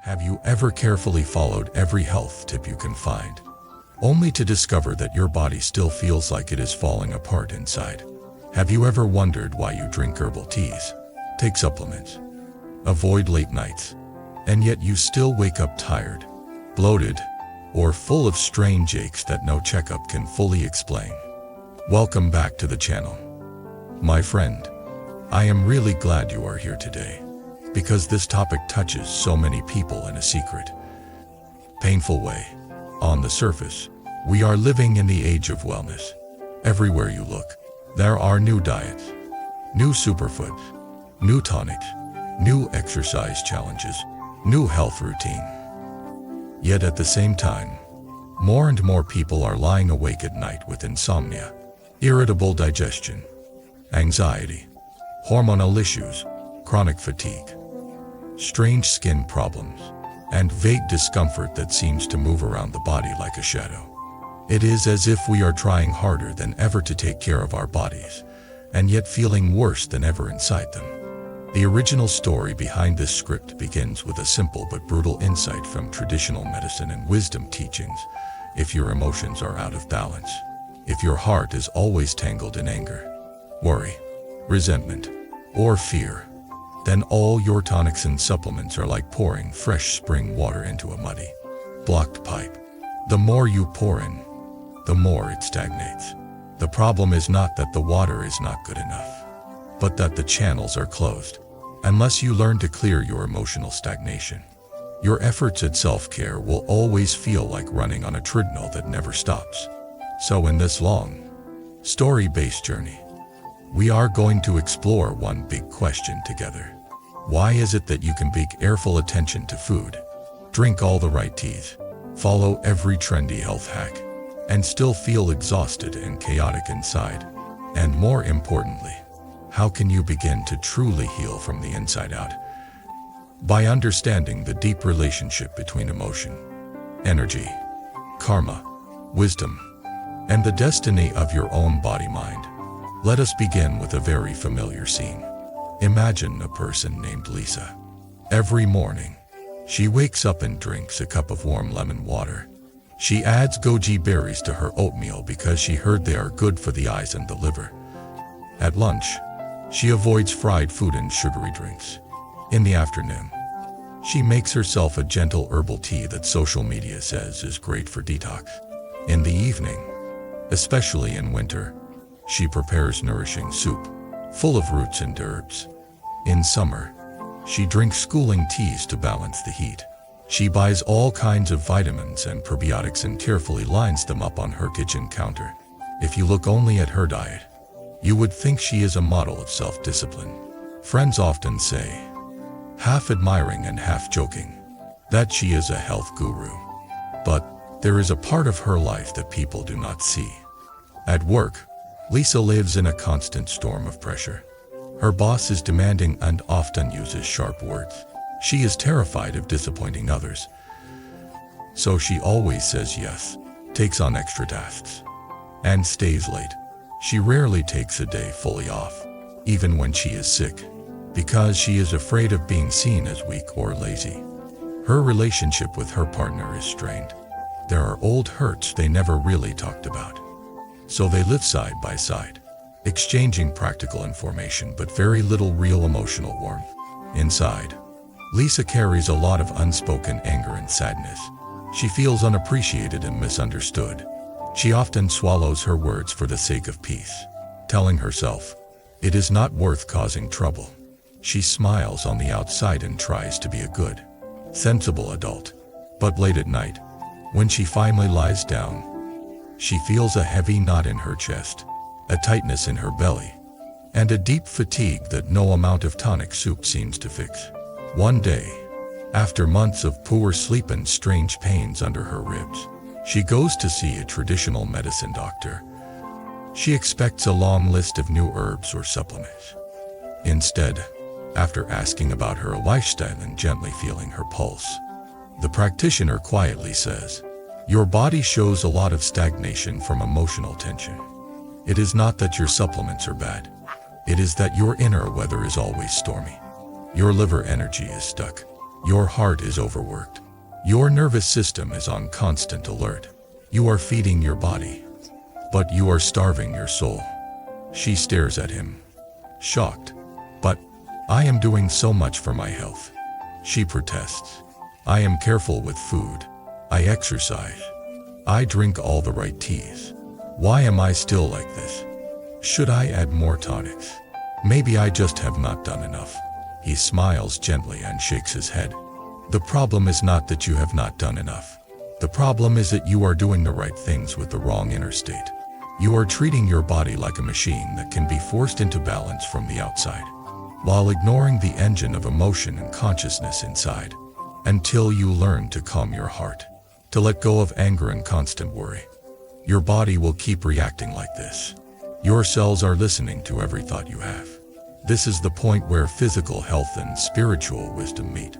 Have you ever carefully followed every health tip you can find, only to discover that your body still feels like it is falling apart inside? Have you ever wondered why you drink herbal teas, take supplements, avoid late nights, and yet you still wake up tired, bloated, or full of strange aches that no checkup can fully explain? Welcome back to the channel, my friend. I am really glad you are here today, because this topic touches so many people in a secret, painful way. On the surface, we are living in the age of wellness. Everywhere you look, there are new diets, new superfoods, new tonics, new exercise challenges, new health routine. Yet at the same time, more and more people are lying awake at night with insomnia, irritable digestion, anxiety, hormonal issues, chronic fatigue, strange skin problems, and vague discomfort that seems to move around the body like a shadow. It is as if we are trying harder than ever to take care of our bodies, and yet feeling worse than ever inside them. The original story behind this script begins with a simple but brutal insight from traditional medicine and wisdom teachings. If your emotions are out of balance, if your heart is always tangled in anger, worry, resentment, or fear, then all your tonics and supplements are like pouring fresh spring water into a muddy, blocked pipe. The more you pour in, the more it stagnates. The problem is not that the water is not good enough, but that the channels are closed. Unless you learn to clear your emotional stagnation, your efforts at self-care will always feel like running on a treadmill that never stops. So in this long, story-based journey, we are going to explore one big question together. Why is it that you can pay careful attention to food, drink all the right teas, follow every trendy health hack, and still feel exhausted and chaotic inside? And more importantly, how can you begin to truly heal from the inside out? By understanding the deep relationship between emotion, energy, karma, wisdom, and the destiny of your own body-mind. Let us begin with a very familiar scene. Imagine a person named Lisa. Every morning, she wakes up and drinks a cup of warm lemon water. She adds goji berries to her oatmeal because she heard they are good for the eyes and the liver. At lunch, she avoids fried food and sugary drinks. In the afternoon, she makes herself a gentle herbal tea that social media says is great for detox. In the evening, especially in winter, she prepares nourishing soup, full of roots and herbs. In summer, she drinks cooling teas to balance the heat. She buys all kinds of vitamins and probiotics and carefully lines them up on her kitchen counter. If you look only at her diet, you would think she is a model of self-discipline. Friends often say, half admiring and half joking, that she is a health guru. But there is a part of her life that people do not see. At work, Lisa lives in a constant storm of pressure. Her boss is demanding and often uses sharp words. She is terrified of disappointing others, so she always says yes, takes on extra tasks, and stays late. She rarely takes a day fully off, even when she is sick, because she is afraid of being seen as weak or lazy. Her relationship with her partner is strained. There are old hurts they never really talked about. So they live side by side, exchanging practical information but very little real emotional warmth. Inside, Lisa carries a lot of unspoken anger and sadness. She feels unappreciated and misunderstood. She often swallows her words for the sake of peace, telling herself, it is not worth causing trouble. She smiles on the outside and tries to be a good, sensible adult. But late at night, when she finally lies down, she feels a heavy knot in her chest, a tightness in her belly, and a deep fatigue that no amount of tonic soup seems to fix. One day, after months of poor sleep and strange pains under her ribs, she goes to see a traditional medicine doctor. She expects a long list of new herbs or supplements. Instead, after asking about her lifestyle and gently feeling her pulse, the practitioner quietly says, your body shows a lot of stagnation from emotional tension. It is not that your supplements are bad. It is that your inner weather is always stormy. Your liver energy is stuck. Your heart is overworked. Your nervous system is on constant alert. You are feeding your body, but you are starving your soul. She stares at him, shocked. But I am doing so much for my health. She protests. I am careful with food. I exercise. I drink all the right teas. Why am I still like this? Should I add more tonics? Maybe I just have not done enough. He smiles gently and shakes his head. The problem is not that you have not done enough. The problem is that you are doing the right things with the wrong inner state. You are treating your body like a machine that can be forced into balance from the outside, while ignoring the engine of emotion and consciousness inside. Until you learn to calm your heart, to let go of anger and constant worry, your body will keep reacting like this. Your cells are listening to every thought you have. This is the point where physical health and spiritual wisdom meet.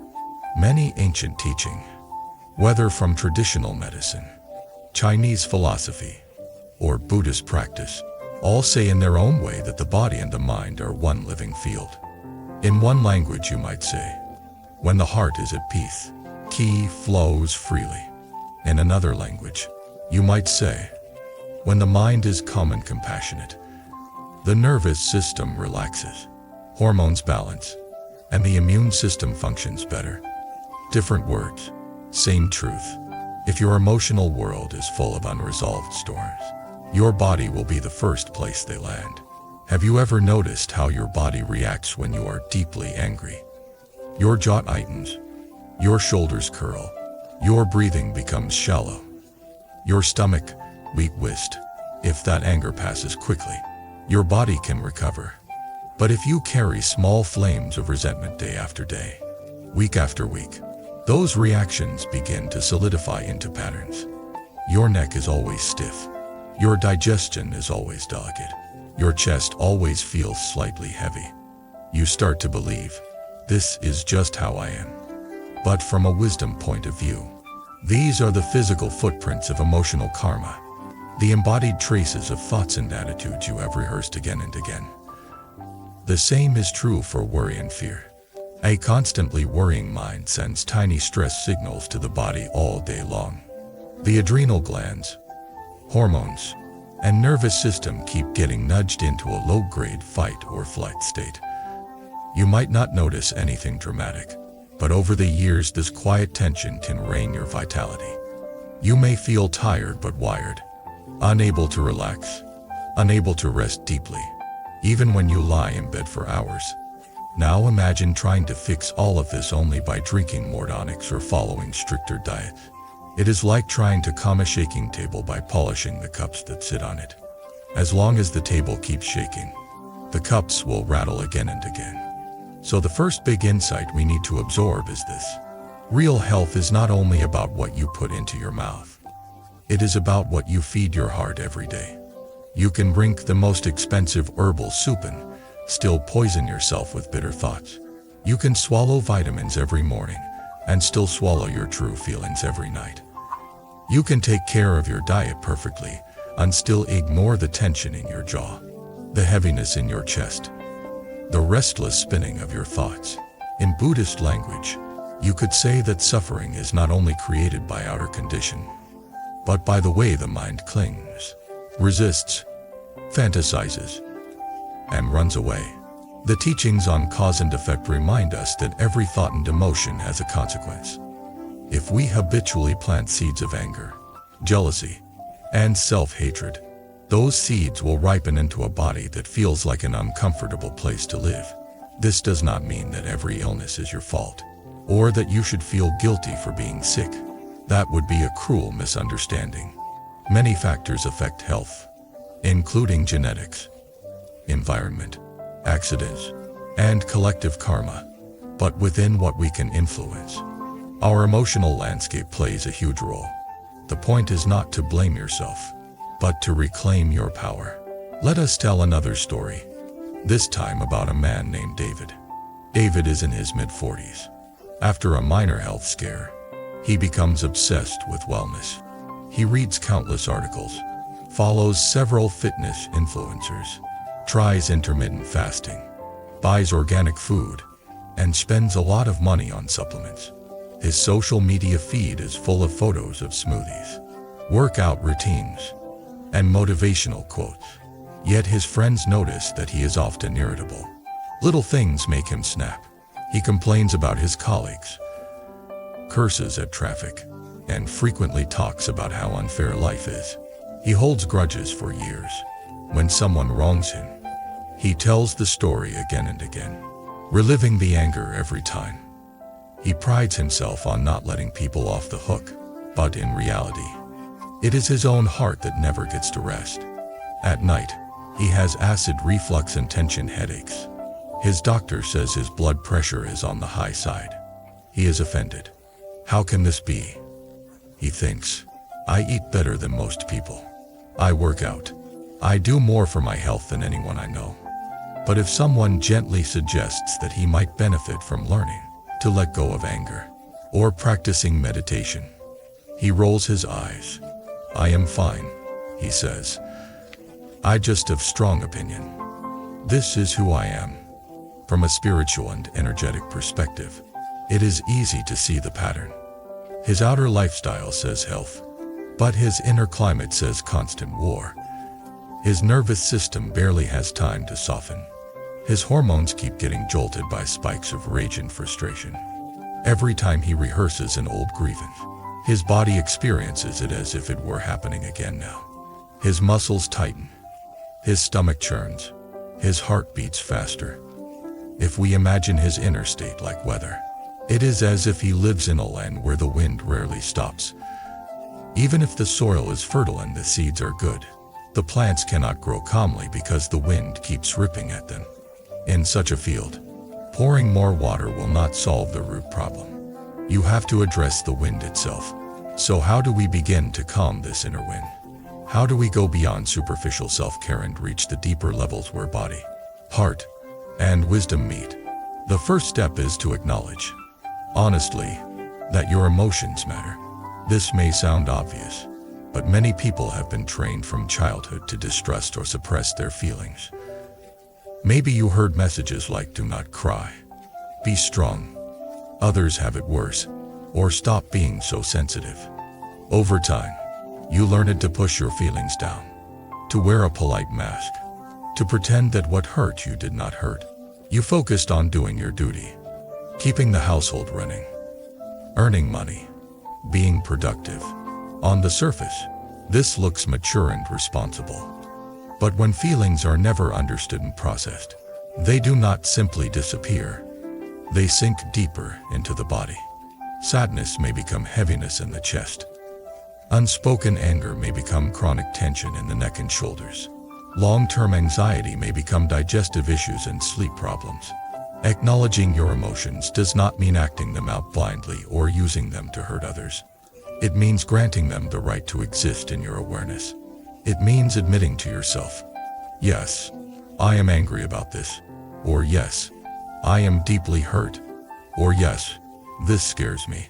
Many ancient teaching, whether from traditional medicine, Chinese philosophy, or Buddhist practice, all say in their own way that the body and the mind are one living field. In one language you might say, when the heart is at peace, qi flows freely. In another language, you might say, when the mind is calm and compassionate, the nervous system relaxes, hormones balance, and the immune system functions better. Different words, same truth. If your emotional world is full of unresolved storms, your body will be the first place they land. Have you ever noticed how your body reacts when you are deeply angry? Your jaw tightens, your shoulders curl, your breathing becomes shallow, your stomach weak-whist. If that anger passes quickly, your body can recover. But if you carry small flames of resentment day after day, week after week, those reactions begin to solidify into patterns. Your neck is always stiff. Your digestion is always delicate. Your chest always feels slightly heavy. You start to believe, this is just how I am. But from a wisdom point of view, these are the physical footprints of emotional karma, the embodied traces of thoughts and attitudes you have rehearsed again and again. The same is true for worry and fear. A constantly worrying mind sends tiny stress signals to the body all day long. The adrenal glands, hormones, and nervous system keep getting nudged into a low-grade fight or flight state. You might not notice anything dramatic, but over the years this quiet tension can drain your vitality. You may feel tired but wired, unable to relax, unable to rest deeply, even when you lie in bed for hours. Now imagine trying to fix all of this only by drinking more tonics or following stricter diets. It is like trying to calm a shaking table by polishing the cups that sit on it. As long as the table keeps shaking, the cups will rattle again and again. So the first big insight we need to absorb is this. Real health is not only about what you put into your mouth. It is about what you feed your heart every day. You can drink the most expensive herbal soup and still poison yourself with bitter thoughts. You can swallow vitamins every morning and still swallow your true feelings every night. You can take care of your diet perfectly and still ignore the tension in your jaw, the heaviness in your chest, the restless spinning of your thoughts. In Buddhist language, you could say that suffering is not only created by outer condition, but by the way the mind clings, resists, fantasizes, and runs away. The teachings on cause and effect remind us that every thought and emotion has a consequence. If we habitually plant seeds of anger, jealousy, and self-hatred, those seeds will ripen into a body that feels like an uncomfortable place to live. This does not mean that every illness is your fault, or that you should feel guilty for being sick. That would be a cruel misunderstanding. Many factors affect health, including genetics, environment, accidents, and collective karma. But within what we can influence, our emotional landscape plays a huge role. The point is not to blame yourself, but to reclaim your power. Let us tell another story, this time about a man named David. David is in his mid-40s. After a minor health scare, he becomes obsessed with wellness. He reads countless articles, follows several fitness influencers, tries intermittent fasting, buys organic food, and spends a lot of money on supplements. His social media feed is full of photos of smoothies, workout routines, and motivational quotes. Yet his friends notice that he is often irritable. Little things make him snap. He complains about his colleagues, curses at traffic, and frequently talks about how unfair life is. He holds grudges for years. When someone wrongs him, he tells the story again and again, reliving the anger every time. He prides himself on not letting people off the hook, but in reality, it is his own heart that never gets to rest. At night, he has acid reflux and tension headaches. His doctor says his blood pressure is on the high side. He is offended. How can this be? He thinks, I eat better than most people. I work out. I do more for my health than anyone I know. But if someone gently suggests that he might benefit from learning to let go of anger or practicing meditation, he rolls his eyes. I am fine, he says. I just have strong opinion. This is who I am. From a spiritual and energetic perspective, it is easy to see the pattern. His outer lifestyle says health, but his inner climate says constant war. His nervous system barely has time to soften. His hormones keep getting jolted by spikes of rage and frustration. Every time he rehearses an old grievance, his body experiences it as if it were happening again now. His muscles tighten. His stomach churns. His heart beats faster. If we imagine his inner state like weather, it is as if he lives in a land where the wind rarely stops. Even if the soil is fertile and the seeds are good, the plants cannot grow calmly because the wind keeps ripping at them. In such a field, pouring more water will not solve the root problem. You have to address the wind itself. So how do we begin to calm this inner wind? How do we go beyond superficial self-care and reach the deeper levels where body, heart, and wisdom meet? The first step is to acknowledge, honestly, that your emotions matter. This may sound obvious, but many people have been trained from childhood to distrust or suppress their feelings. Maybe you heard messages like do not cry, be strong, others have it worse, or stop being so sensitive. Over time, you learned to push your feelings down, to wear a polite mask, to pretend that what hurt you did not hurt. You focused on doing your duty, keeping the household running, earning money, being productive. On the surface, this looks mature and responsible. But when feelings are never understood and processed, they do not simply disappear. They sink deeper into the body. Sadness may become heaviness in the chest. Unspoken anger may become chronic tension in the neck and shoulders. Long-term anxiety may become digestive issues and sleep problems. Acknowledging your emotions does not mean acting them out blindly or using them to hurt others. It means granting them the right to exist in your awareness. It means admitting to yourself, yes, I am angry about this, or yes, I am deeply hurt, or yes, this scares me.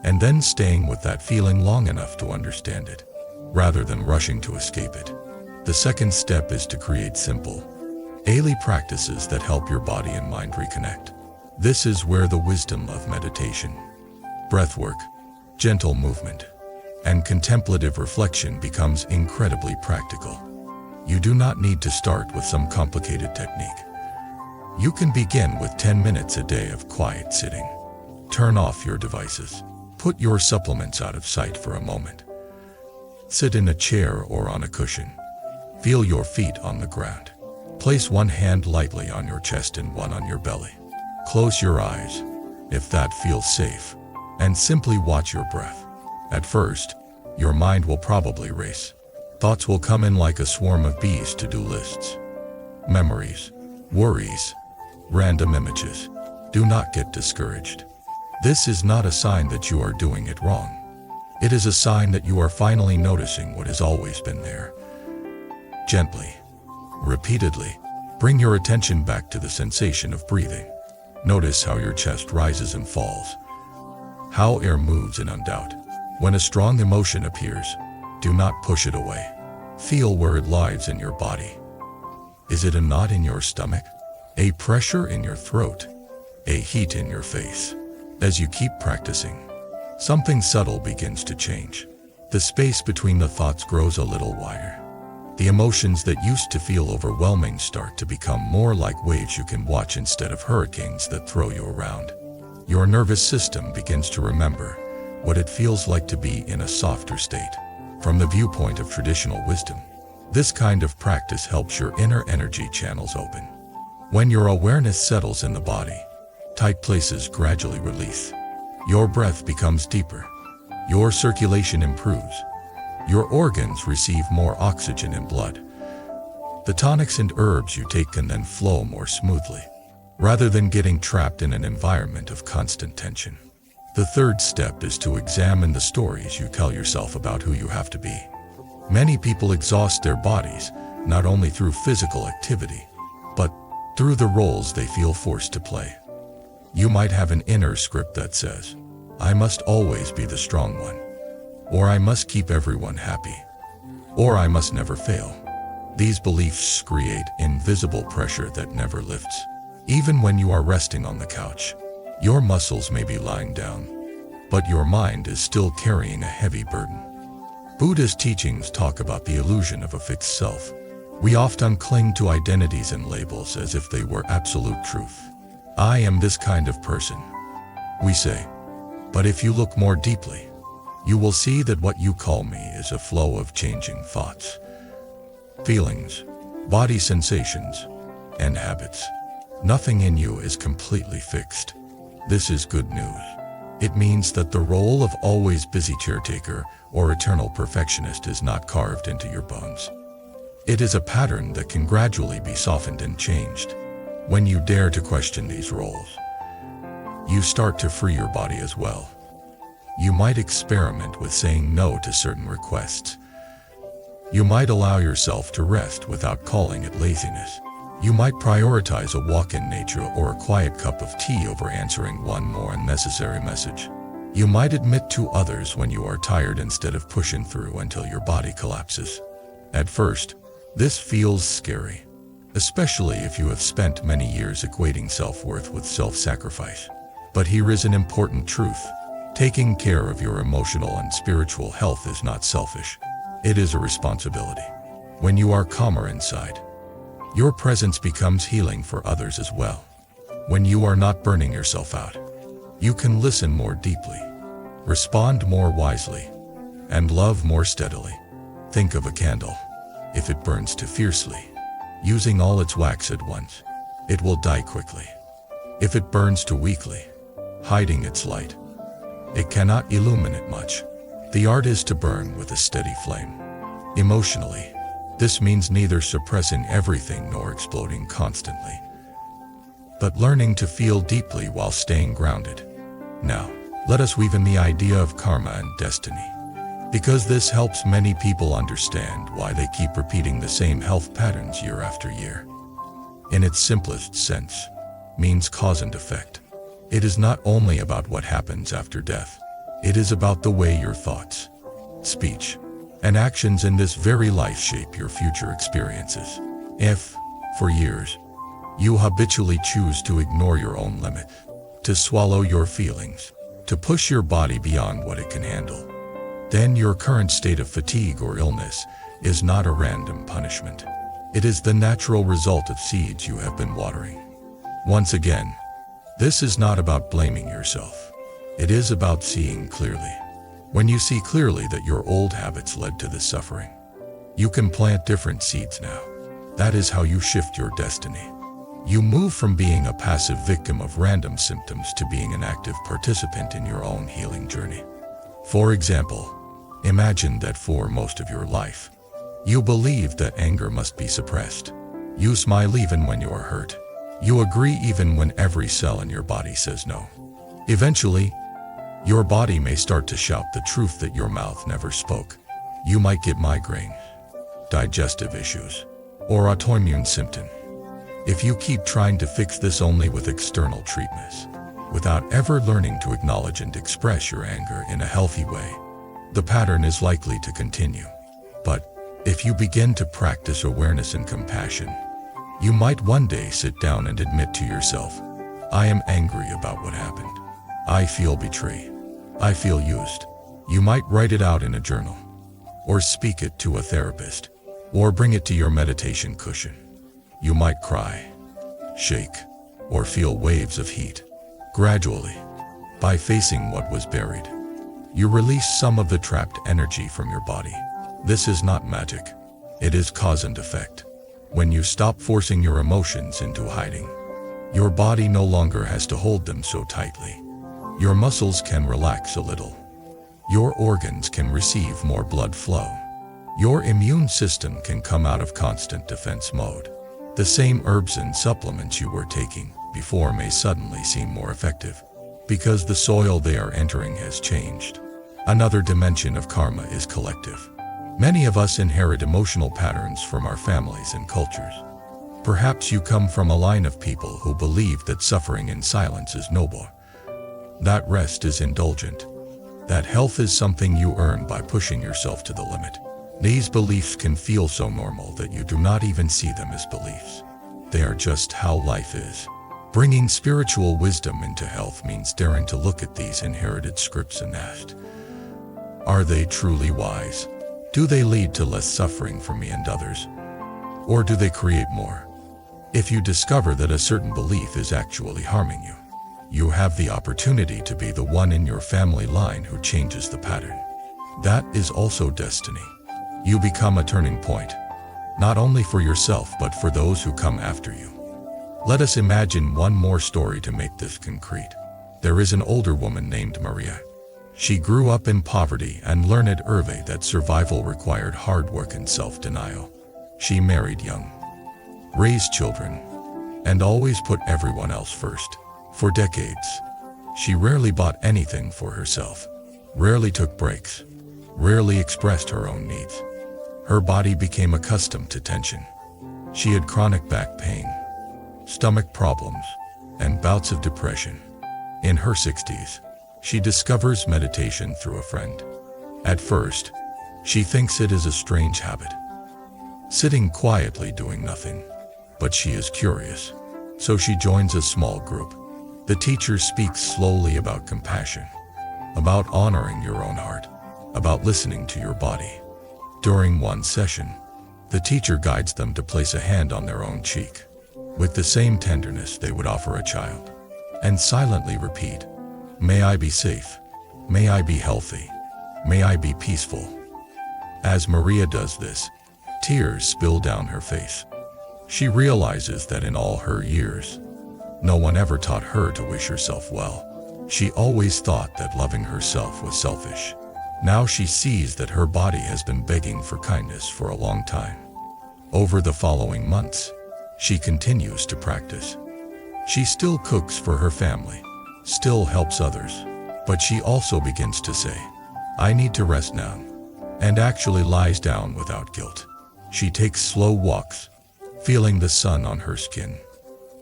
And then staying with that feeling long enough to understand it, rather than rushing to escape it. The second step is to create simple, daily practices that help your body and mind reconnect. This is where the wisdom of meditation, breathwork, gentle movement, and contemplative reflection becomes incredibly practical. You do not need to start with some complicated technique. You can begin with 10 minutes a day of quiet sitting. Turn off your devices. Put your supplements out of sight for a moment. Sit in a chair or on a cushion. Feel your feet on the ground. Place one hand lightly on your chest and one on your belly. Close your eyes, if that feels safe, and simply watch your breath. At first, your mind will probably race. Thoughts will come in like a swarm of bees, to-do lists, memories, worries, random images. Do not get discouraged. This is not a sign that you are doing it wrong. It is a sign that you are finally noticing what has always been there. Gently, repeatedly, bring your attention back to the sensation of breathing. Notice how your chest rises and falls, how air moves in and out. When a strong emotion appears, do not push it away. Feel where it lies in your body. Is it a knot in your stomach? A pressure in your throat? a heat in your face. As you keep practicing, something subtle begins to change. The space between the thoughts grows a little wider. The emotions that used to feel overwhelming start to become more like waves you can watch instead of hurricanes that throw you around. Your nervous system begins to remember what it feels like to be in a softer state. From the viewpoint of traditional wisdom, this kind of practice helps your inner energy channels open. When your awareness settles in the body, tight places gradually release. Your breath becomes deeper. Your circulation improves. Your organs receive more oxygen and blood. The tonics and herbs you take can then flow more smoothly, rather than getting trapped in an environment of constant tension. The third step is to examine the stories you tell yourself about who you have to be. Many people exhaust their bodies, not only through physical activity, but through the roles they feel forced to play. You might have an inner script that says, "I must always be the strong one," or "I must keep everyone happy," or "I must never fail." These beliefs create invisible pressure that never lifts. Even when you are resting on the couch, your muscles may be lying down, but your mind is still carrying a heavy burden. Buddhist teachings talk about the illusion of a fixed self. We often cling to identities and labels as if they were absolute truth. "I am this kind of person," we say. But if you look more deeply, you will see that what you call me is a flow of changing thoughts, feelings, body sensations, and habits. Nothing in you is completely fixed. This is good news. It means that the role of always busy caretaker or eternal perfectionist is not carved into your bones. It is a pattern that can gradually be softened and changed. When you dare to question these roles, you start to free your body as well. You might experiment with saying no to certain requests. You might allow yourself to rest without calling it laziness. You might prioritize a walk in nature or a quiet cup of tea over answering one more unnecessary message. You might admit to others when you are tired instead of pushing through until your body collapses. At first, this feels scary, especially if you have spent many years equating self-worth with self-sacrifice. But here is an important truth. Taking care of your emotional and spiritual health is not selfish. It is a responsibility. When you are calmer inside, your presence becomes healing for others as well. When you are not burning yourself out, you can listen more deeply, respond more wisely, and love more steadily. Think of a candle. If it burns too fiercely, using all its wax at once, it will die quickly. If it burns too weakly, hiding its light, it cannot illuminate much. The art is to burn with a steady flame. Emotionally, this means neither suppressing everything nor exploding constantly, but learning to feel deeply while staying grounded. Now, let us weave in the idea of karma and destiny, because this helps many people understand why they keep repeating the same health patterns year after year. In its simplest sense, means cause and effect. It is not only about what happens after death. It is about the way your thoughts, speech, and actions in this very life shape your future experiences. If, for years, you habitually choose to ignore your own limit, to swallow your feelings, to push your body beyond what it can handle, then your current state of fatigue or illness is not a random punishment. It is the natural result of seeds you have been watering. Once again, this is not about blaming yourself. It is about seeing clearly. When you see clearly that your old habits led to this suffering, you can plant different seeds now. That is how you shift your destiny. You move from being a passive victim of random symptoms to being an active participant in your own healing journey. For example, imagine that for most of your life, you believe that anger must be suppressed. You smile even when you are hurt. You agree even when every cell in your body says no. Eventually, your body may start to shout the truth that your mouth never spoke. You might get migraines, digestive issues, or autoimmune symptom. If you keep trying to fix this only with external treatments, without ever learning to acknowledge and express your anger in a healthy way, the pattern is likely to continue. But if you begin to practice awareness and compassion, you might one day sit down and admit to yourself, I am angry about what happened. I feel betrayed. I feel used. You might write it out in a journal, or speak it to a therapist, or bring it to your meditation cushion. You might cry, shake, or feel waves of heat. Gradually, by facing what was buried, you release some of the trapped energy from your body. This is not magic. It is cause and effect. When you stop forcing your emotions into hiding, your body no longer has to hold them so tightly. Your muscles can relax a little. Your organs can receive more blood flow. Your immune system can come out of constant defense mode. The same herbs and supplements you were taking before may suddenly seem more effective, because the soil they are entering has changed. Another dimension of karma is collective. Many of us inherit emotional patterns from our families and cultures. Perhaps you come from a line of people who believe that suffering in silence is noble, that rest is indulgent, that health is something you earn by pushing yourself to the limit. These beliefs can feel so normal that you do not even see them as beliefs. They are just how life is. Bringing spiritual wisdom into health means daring to look at these inherited scripts and ask, are they truly wise? Do they lead to less suffering for me and others? Or do they create more? If you discover that a certain belief is actually harming you, you have the opportunity to be the one in your family line who changes the pattern. That is also destiny. You become a turning point, not only for yourself but for those who come after you. Let us imagine one more story to make this concrete. There is an older woman named Maria. She grew up in poverty and learned early that survival required hard work and self-denial. She married young, raised children, and always put everyone else first. For decades, she rarely bought anything for herself, rarely took breaks, rarely expressed her own needs. Her body became accustomed to tension. She had chronic back pain, stomach problems, and bouts of depression. In her 60s, she discovers meditation through a friend. At first, she thinks it is a strange habit, sitting quietly doing nothing. But she is curious, so she joins a small group. The teacher speaks slowly about compassion, about honoring your own heart, about listening to your body. During one session, the teacher guides them to place a hand on their own cheek, with the same tenderness they would offer a child, and silently repeat, "May I be safe, may I be healthy, may I be peaceful." As Maria does this, tears spill down her face. She realizes that in all her years, no one ever taught her to wish herself well. She always thought that loving herself was selfish. Now she sees that her body has been begging for kindness for a long time. Over the following months, she continues to practice. She still cooks for her family, still helps others, but she also begins to say, "I need to rest now," and actually lies down without guilt. She takes slow walks, feeling the sun on her skin.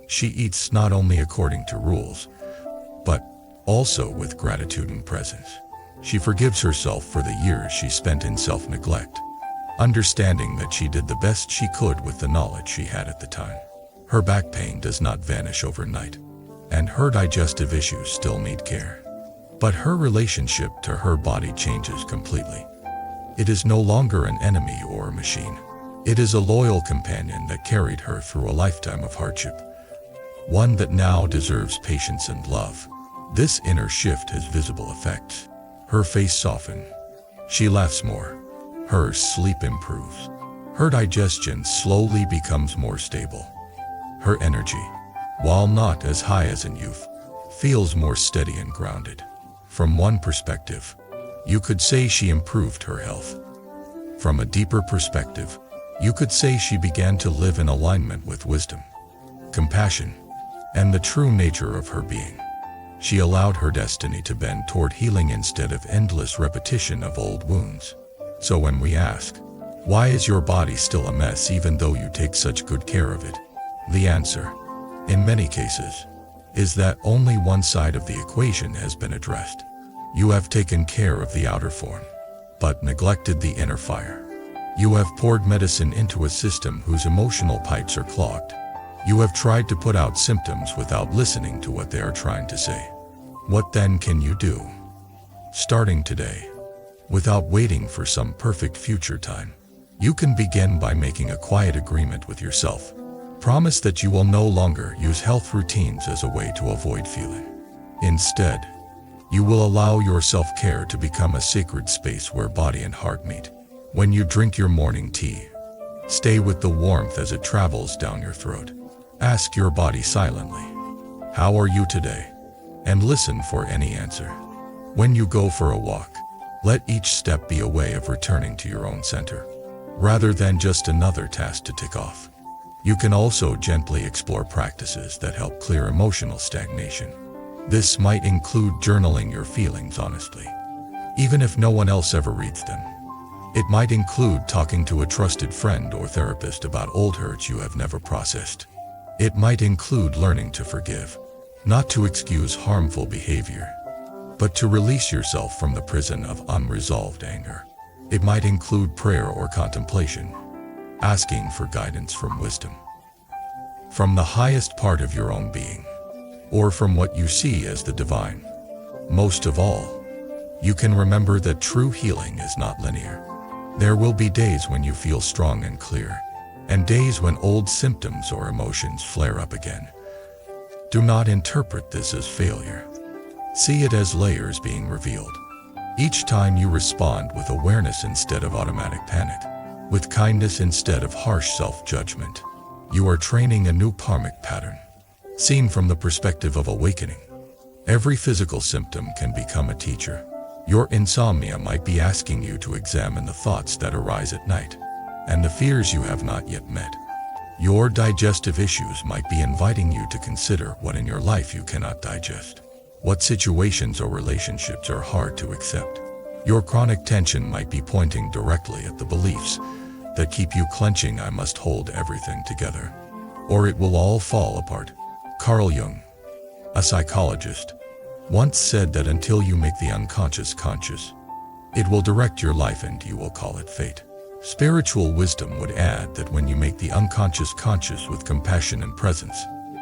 She eats not only according to rules, but also with gratitude and presence. She forgives herself for the years she spent in self-neglect, understanding that she did the best she could with the knowledge she had at the time. Her back pain does not vanish overnight, and her digestive issues still need care. But her relationship to her body changes completely. It is no longer an enemy or a machine. It is a loyal companion that carried her through a lifetime of hardship, one that now deserves patience and love. This inner shift has visible effects. Her face softens. She laughs more. Her sleep improves. Her digestion slowly becomes more stable. Her energy, while not as high as in youth, feels more steady and grounded. From one perspective, you could say she improved her health. From a deeper perspective, you could say she began to live in alignment with wisdom, compassion, and the true nature of her being. She allowed her destiny to bend toward healing instead of endless repetition of old wounds. So when we ask, why is your body still a mess even though you take such good care of it? The answer, in many cases, is that only one side of the equation has been addressed. You have taken care of the outer form, but neglected the inner fire. You have poured medicine into a system whose emotional pipes are clogged. You have tried to put out symptoms without listening to what they are trying to say. What then can you do? Starting today, without waiting for some perfect future time, you can begin by making a quiet agreement with yourself. Promise that you will no longer use health routines as a way to avoid feeling. Instead, you will allow your self-care to become a sacred space where body and heart meet. When you drink your morning tea, stay with the warmth as it travels down your throat. Ask your body silently, "How are you today?" and listen for any answer. When you go for a walk, let each step be a way of returning to your own center, rather than just another task to tick off. You can also gently explore practices that help clear emotional stagnation. This might include journaling your feelings honestly, even if no one else ever reads them. It might include talking to a trusted friend or therapist about old hurts you have never processed. It might include learning to forgive, not to excuse harmful behavior, but to release yourself from the prison of unresolved anger. It might include prayer or contemplation, asking for guidance from wisdom, from the highest part of your own being, or from what you see as the divine. Most of all, you can remember that true healing is not linear. There will be days when you feel strong and clear, and days when old symptoms or emotions flare up again. Do not interpret this as failure. See it as layers being revealed. Each time you respond with awareness instead of automatic panic, with kindness instead of harsh self-judgment, you are training a new karmic pattern. Seen from the perspective of awakening, every physical symptom can become a teacher. Your insomnia might be asking you to examine the thoughts that arise at night, and the fears you have not yet met. Your digestive issues might be inviting you to consider what in your life you cannot digest. What situations or relationships are hard to accept. Your chronic tension might be pointing directly at the beliefs that keep you clenching, "I must hold everything together, or it will all fall apart." Carl Jung, a psychologist, once said that until you make the unconscious conscious, it will direct your life and you will call it fate. Spiritual wisdom would add that when you make the unconscious conscious with compassion and presence,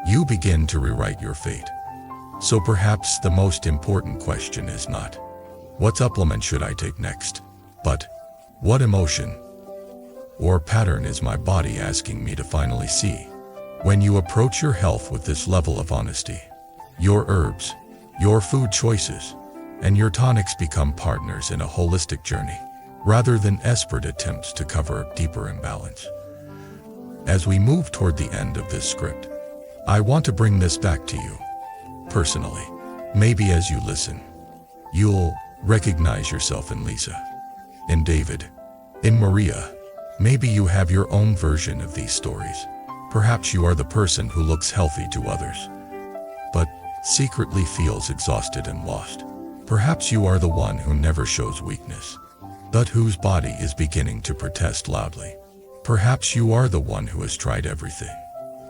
you begin to rewrite your fate. So perhaps the most important question is not, "What supplement should I take next?" but, "What emotion or pattern is my body asking me to finally see?" When you approach your health with this level of honesty, your herbs, your food choices, and your tonics become partners in a holistic journey, rather than expert attempts to cover up deeper imbalance. As we move toward the end of this script, I want to bring this back to you, personally. Maybe as you listen, you'll recognize yourself in Lisa, in David, in Maria. Maybe you have your own version of these stories. Perhaps you are the person who looks healthy to others, but secretly feels exhausted and lost. Perhaps you are the one who never shows weakness, but whose body is beginning to protest loudly. Perhaps you are the one who has tried everything,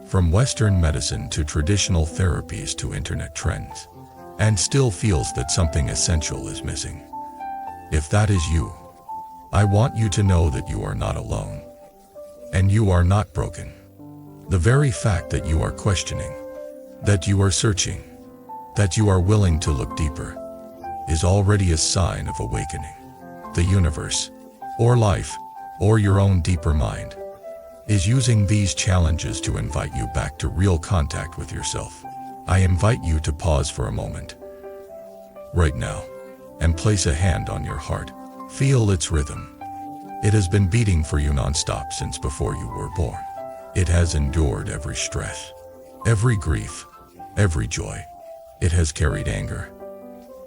from Western medicine to traditional therapies to internet trends, and still feels that something essential is missing. If that is you, I want you to know that you are not alone, and you are not broken. The very fact that you are questioning, that you are searching, that you are willing to look deeper, is already a sign of awakening. The universe, or life, or your own deeper mind, is using these challenges to invite you back to real contact with yourself. I invite you to pause for a moment, right now, and place a hand on your heart. Feel its rhythm. It has been beating for you nonstop since before you were born. It has endured every stress, every grief, every joy. It has carried anger,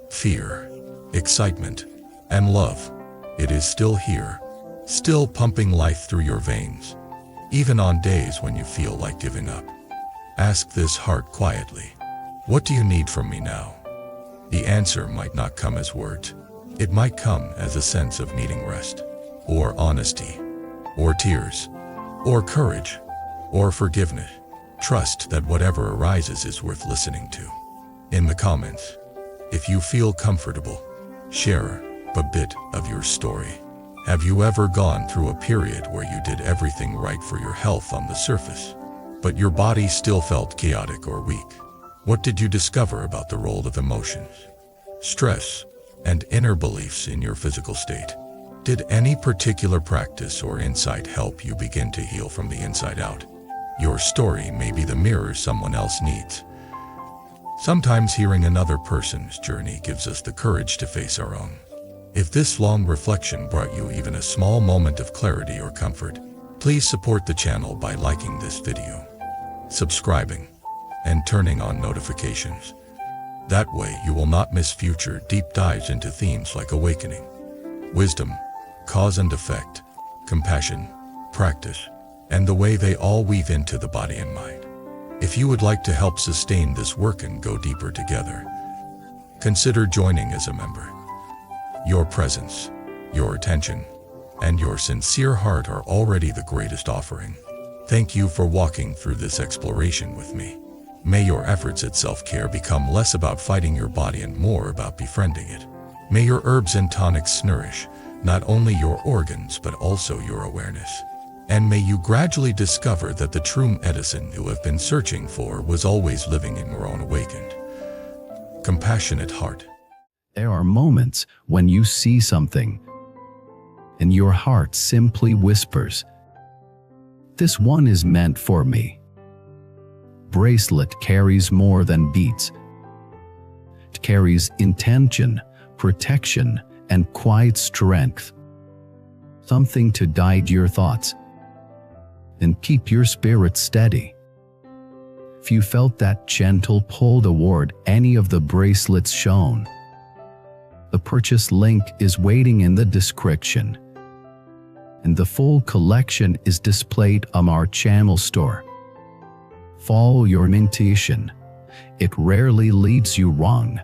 fear, excitement, and love. It is still here, still pumping life through your veins, even on days when you feel like giving up. Ask this heart quietly, "What do you need from me now?" The answer might not come as words. It might come as a sense of needing rest, or honesty, or tears, or courage, or forgiveness. Trust that whatever arises is worth listening to. In the comments, if you feel comfortable, share a bit of your story. Have you ever gone through a period where you did everything right for your health on the surface, but your body still felt chaotic or weak. What did you discover about the role of emotions, stress, and inner beliefs in your physical state? Did any particular practice or insight help you begin to heal from the inside out? Your story may be the mirror someone else needs. Sometimes hearing another person's journey gives us the courage to face our own. If this long reflection brought you even a small moment of clarity or comfort, please support the channel by liking this video, subscribing, and turning on notifications. That way you will not miss future deep dives into themes like awakening, wisdom, cause and effect, compassion, practice, and the way they all weave into the body and mind. If you would like to help sustain this work and go deeper together, consider joining as a member. Your presence, your attention, and your sincere heart are already the greatest offering. Thank you for walking through this exploration with me. May your efforts at self-care become less about fighting your body and more about befriending it. May your herbs and tonics nourish not only your organs but also your awareness. And may you gradually discover that the true medicine you have been searching for was always living in your own awakened, compassionate heart. There are moments when you see something and your heart simply whispers, "This one is meant for me." Bracelet carries more than beads. It carries intention, protection, and quiet strength. Something to guide your thoughts and keep your spirit steady. If you felt that gentle pull toward any of the bracelets shown, the purchase link is waiting in the description, and the full collection is displayed on our channel store. Follow your intuition. It rarely leads you wrong.